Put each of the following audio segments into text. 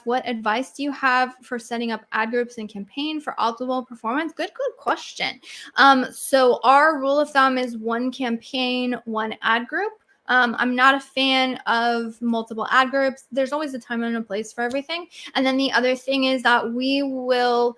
what advice do you have for setting up ad groups and campaign for optimal performance? Good question. So our rule of thumb is one campaign, one ad group. I'm not a fan of multiple ad groups. There's always a time and a place for everything. And then the other thing is that we will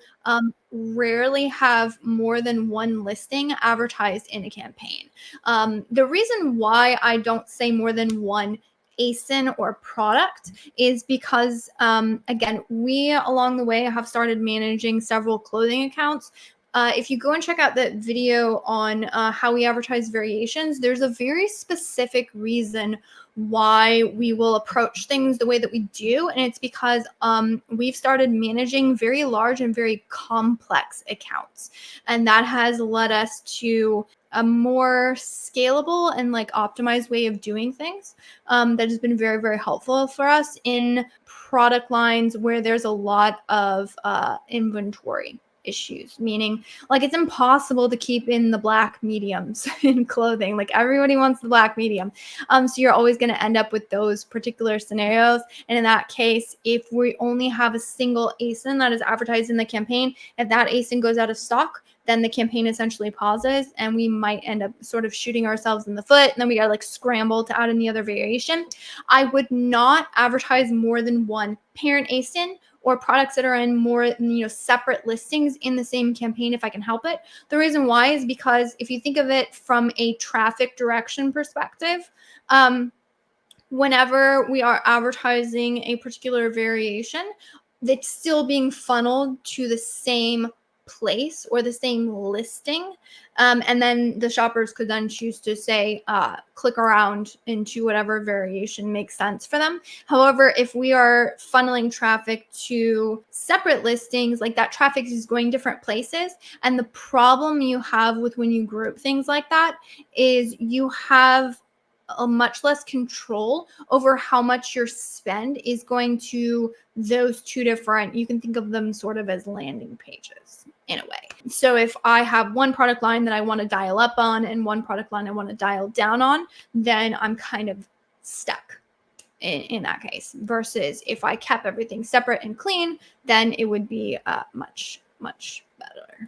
rarely have more than one listing advertised in a campaign. The reason why I don't say more than one ASIN or product is because, again, we along the way have started managing several clothing accounts. If you go and check out that video on how we advertise variations, there's a very specific reason why we will approach things the way that we do. And it's because we've started managing very large and very complex accounts. And that has led us to a more scalable and like optimized way of doing things that has been very, very helpful for us in product lines where there's a lot of inventory issues, meaning like it's impossible to keep in the black mediums in clothing. Like everybody wants the black medium. So you're always going to end up with those particular scenarios. And in that case, if we only have a single ASIN that is advertised in the campaign, if that ASIN goes out of stock, then the campaign essentially pauses and we might end up sort of shooting ourselves in the foot. And then we got to like scramble to add in the other variation. I would not advertise more than one parent ASIN or products that are in more, separate listings in the same campaign if I can help it. The reason why is because if you think of it from a traffic direction perspective, whenever we are advertising a particular variation, it's still being funneled to the same place or the same listing. And then the shoppers could then choose to say, click around into whatever variation makes sense for them. However, if we are funneling traffic to separate listings, like that traffic is going different places. And the problem you have with when you group things like that is you have a much less control over how much your spend is going to those two different, you can think of them sort of as landing pages in a way. So if I have one product line that I want to dial up on and one product line I want to dial down on, then I'm kind of stuck in that case. Versus if I kept everything separate and clean, then it would be much, much better.